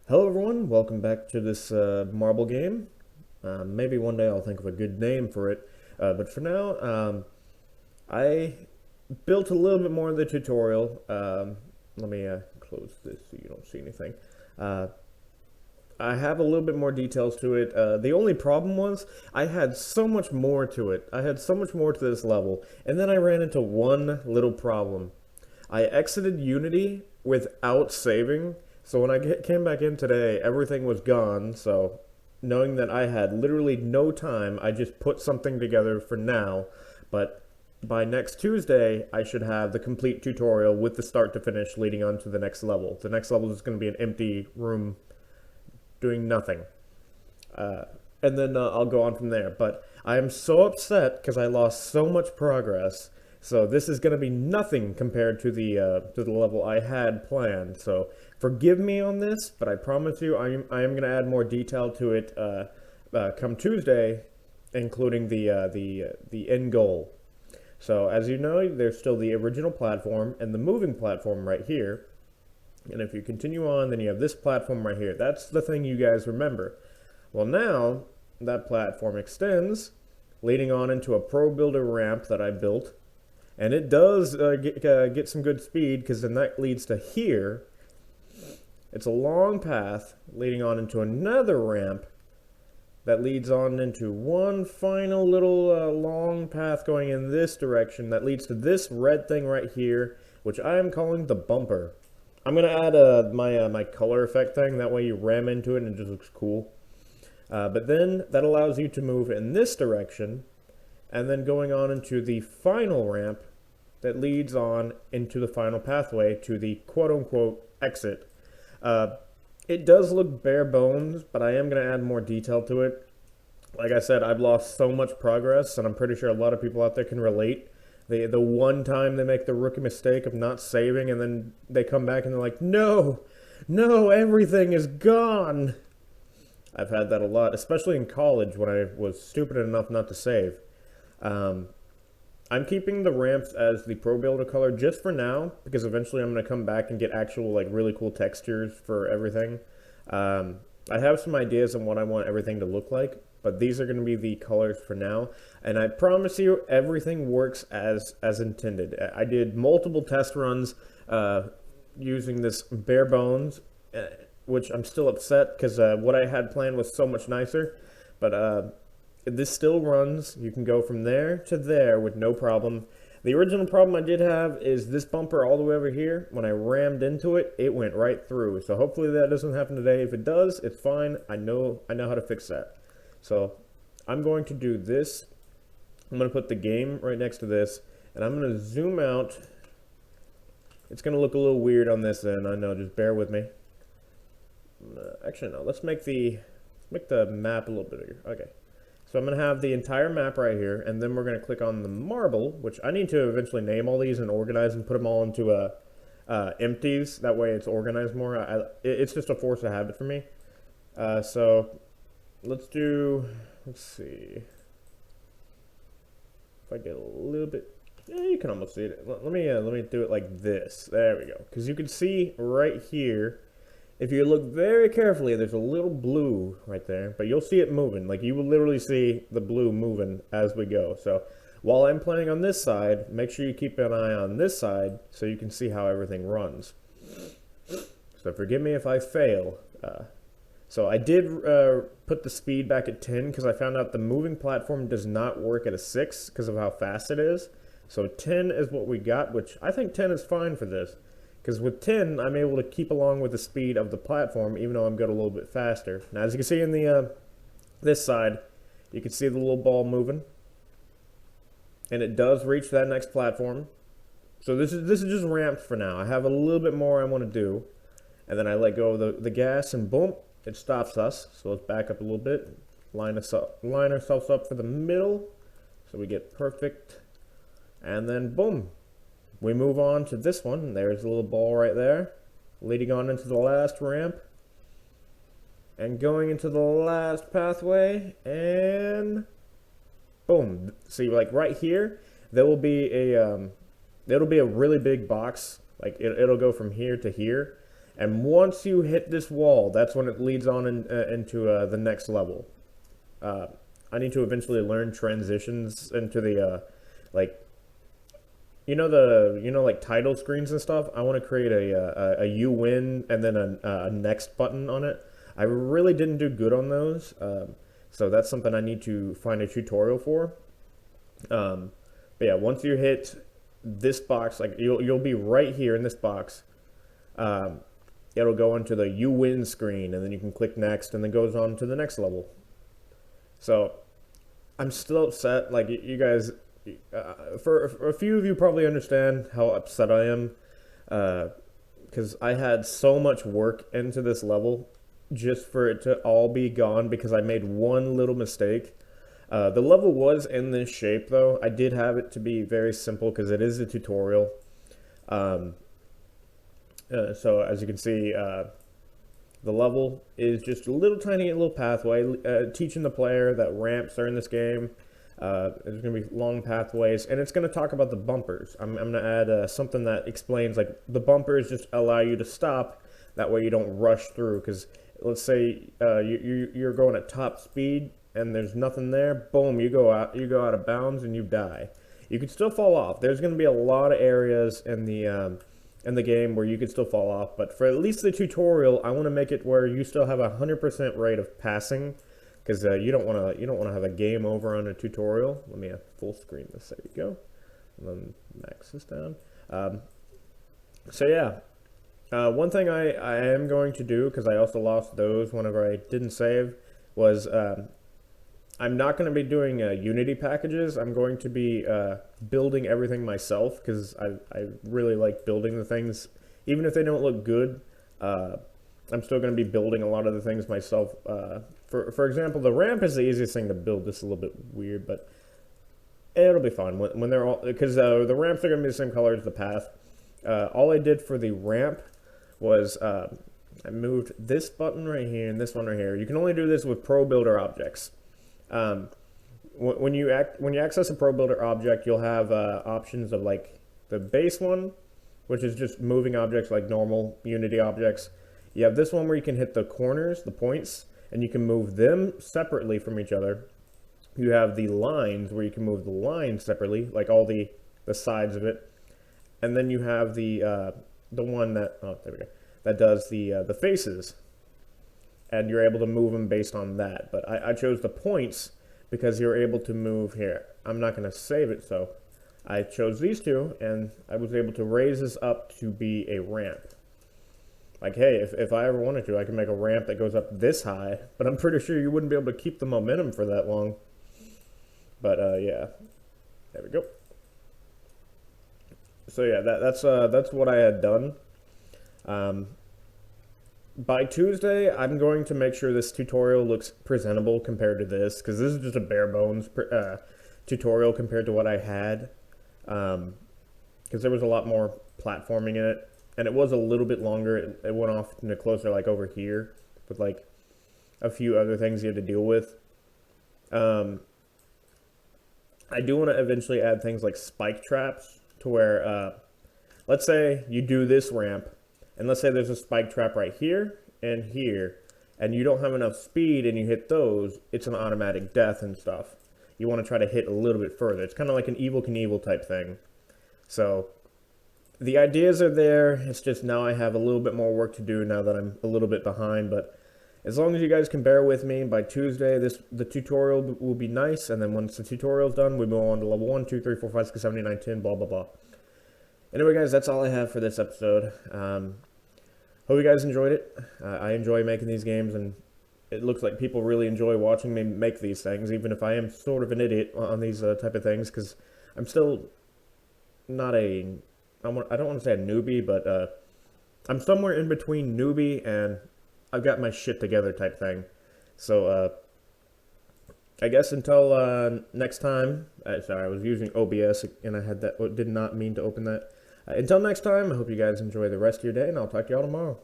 Hello everyone, welcome back to this marble game. Maybe one day I'll think of a good name for it, but for now, I built a little bit more of the tutorial. Let me close this so you don't see anything. Uh, I have a little bit more details to it. The only problem was I had so much more to it. I had so much more to this level, and then I ran into one little problem. I exited Unity without saving, so when came back in today, everything was gone. So, knowing that I had literally no time, I just put something together for now. But by next Tuesday, I should have the complete tutorial with the start to finish leading on to the next level. The next level is going to be an empty room doing nothing. Uh, and then I'll go on from there. But I am so upset because I lost so much progress. So this is going to be nothing compared to the level I had planned. So forgive me on this, but I promise you I am going to add more detail to it come Tuesday, including the end goal. So as you know, there's still the original platform and the moving platform right here. And if you continue on, then you have this platform right here. That's the thing you guys remember. Well, now that platform extends, leading on into a Pro Builder ramp that I built. And it does get some good speed because then that leads to here. It's a long path leading on into another ramp that leads on into one final little long path going in this direction that leads to this red thing right here, which I am calling the bumper. I'm going to add my color effect thing. That way you ram into it and it just looks cool. But then that allows you to move in this direction and then going on into the final ramp that leads on into the final pathway to the quote-unquote exit. It does look bare bones, but I am going to add more detail to it. Like I said, I've lost so much progress, and I'm pretty sure a lot of people out there can relate. The one time they make the rookie mistake of not saving, and then they come back and they're like, no, no, everything is gone. I've had that a lot, especially in college when I was stupid enough not to save. Um, I'm keeping the ramps as the Pro Builder color just for now because eventually I'm going to come back and get actual like really cool textures for everything. I have some ideas on what I want everything to look like, but these are going to be the colors for now. And I promise you everything works as intended. I did multiple test runs using this bare bones, which I'm still upset because what I had planned was so much nicer. But this still runs. You can go from there to there with no problem. The original problem I did have is this bumper all the way over here. When I rammed into it, it went right through. So hopefully that doesn't happen today. If it does, it's fine. I know how to fix that. So I'm going to do this. I'm going to put the game right next to this, and I'm going to zoom out. It's going to look a little weird on this end. I know. Just bear with me. Actually, no. Let's make the map a little bit bigger. Okay. So I'm going to have the entire map right here, and then we're going to click on the marble, which I need to eventually name all these and organize and put them all into empties. That way it's organized more. It's just a force of habit for me. So let's see. If I get a little bit, yeah, you can almost see it. Let me do it like this. There we go. Because you can see right here, if you look very carefully, there's a little blue right there, but you'll see it moving. Like you will literally see the blue moving as we go. So while I'm playing on this side, make sure you keep an eye on this side so you can see how everything runs. So forgive me if I fail. So I did put the speed back at 10 because I found out the moving platform does not work at a 6 because of how fast it is. So 10 is what we got, which I think 10 is fine for this. Because with 10, I'm able to keep along with the speed of the platform, even though I'm going a little bit faster. Now, as you can see in the this side, you can see the little ball moving. And it does reach that next platform. So this is just ramped for now. I have a little bit more I want to do. And then I let go of the gas, and boom, it stops us. So let's back up a little bit. Line ourselves up for the middle. So we get perfect. And then boom. We move on to this one. There's a little ball right there, leading on into the last ramp, and going into the last pathway, and boom. See, like right here, there will be a it'll be a really big box. Like it'll go from here to here, And once you hit this wall, that's when it leads on into the next level. Uh, I need to eventually learn transitions into the like like title screens and stuff. I want to create a you win and then a next button on it. I really didn't do good on those, so that's something I need to find a tutorial for. But yeah, once you hit this box, like you'll be right here in this box. Um, It'll go into the you win screen, and then you can click next, and then goes on to the next level. So I'm still upset. Like you guys, for a few of you probably understand how upset I am, because I had so much work into this level just for it to all be gone because I made one little mistake. The level was in this shape though. I did have it to be very simple because it is a tutorial. Um, so as you can see, the level is just a little tiny little pathway, teaching the player that ramps are in this game. There's going to be long pathways, and it's going to talk about the bumpers. I'm going to add something that explains, like, the bumpers just allow you to stop. That way you don't rush through, because let's say you're going at top speed, and there's nothing there. Boom, you go out of bounds, and you die. You could still fall off. There's going to be a lot of areas in the game where you could still fall off, but for at least the tutorial, I want to make it where you still have a 100% rate of passing, because you don't want to have a game over on a tutorial. Let me full screen this. There you go. And then max this down. So yeah, one thing I am going to do, because I also lost those whenever I didn't save, was I'm not going to be doing Unity packages. I'm going to be building everything myself, because I really like building the things. Even if they don't look good, I'm still going to be building a lot of the things myself. For example, the ramp is the easiest thing to build. This is a little bit weird, but it'll be fun when they're all, because the ramps are going to be the same color as the path. All I did for the ramp was I moved this button right here and this one right here. You can only do this with Pro Builder objects. When you access a Pro Builder object, you'll have options of, like, the base one, which is just moving objects like normal Unity objects. You have this one where you can hit the corners, the points, and you can move them separately from each other. You have the lines where you can move the lines separately, like all the sides of it. And then you have the one that, oh, there we go, that does the faces. And you're able to move them based on that. But I chose the points because you're able to move here. I'm not going to save it, so I chose these two, and I was able to raise this up to be a ramp. Like, hey, if I ever wanted to, I can make a ramp that goes up this high, but I'm pretty sure you wouldn't be able to keep the momentum for that long. But yeah, there we go. So yeah, that's what I had done. By Tuesday, I'm going to make sure this tutorial looks presentable compared to this, because this is just a bare bones tutorial compared to what I had, because there was a lot more platforming in it, and it was a little bit longer. It went off into closer, like over here, with like a few other things you had to deal with. I do want to eventually add things like spike traps to where, let's say you do this ramp, and let's say there's a spike trap right here, and you don't have enough speed and you hit those, it's an automatic death and stuff. You want to try to hit a little bit further. It's kind of like an Evel Knievel type thing. So the ideas are there. It's just now I have a little bit more work to do now that I'm a little bit behind. But as long as you guys can bear with me, by Tuesday, the tutorial will be nice. And then once the tutorial's done, we move on to level 1, 2, 3, 4, 5, 6, 7, 8, 9, 10, blah, blah, blah. Anyway, guys, that's all I have for this episode. Hope you guys enjoyed it. I enjoy making these games, and it looks like people really enjoy watching me make these things, even if I am sort of an idiot on these type of things, because I'm still not I don't want to say a newbie, but I'm somewhere in between newbie and I've got my shit together type thing. So I guess until next time, sorry, I was using OBS and I had that, did not mean to open that. Until next time, I hope you guys enjoy the rest of your day, and I'll talk to y'all tomorrow.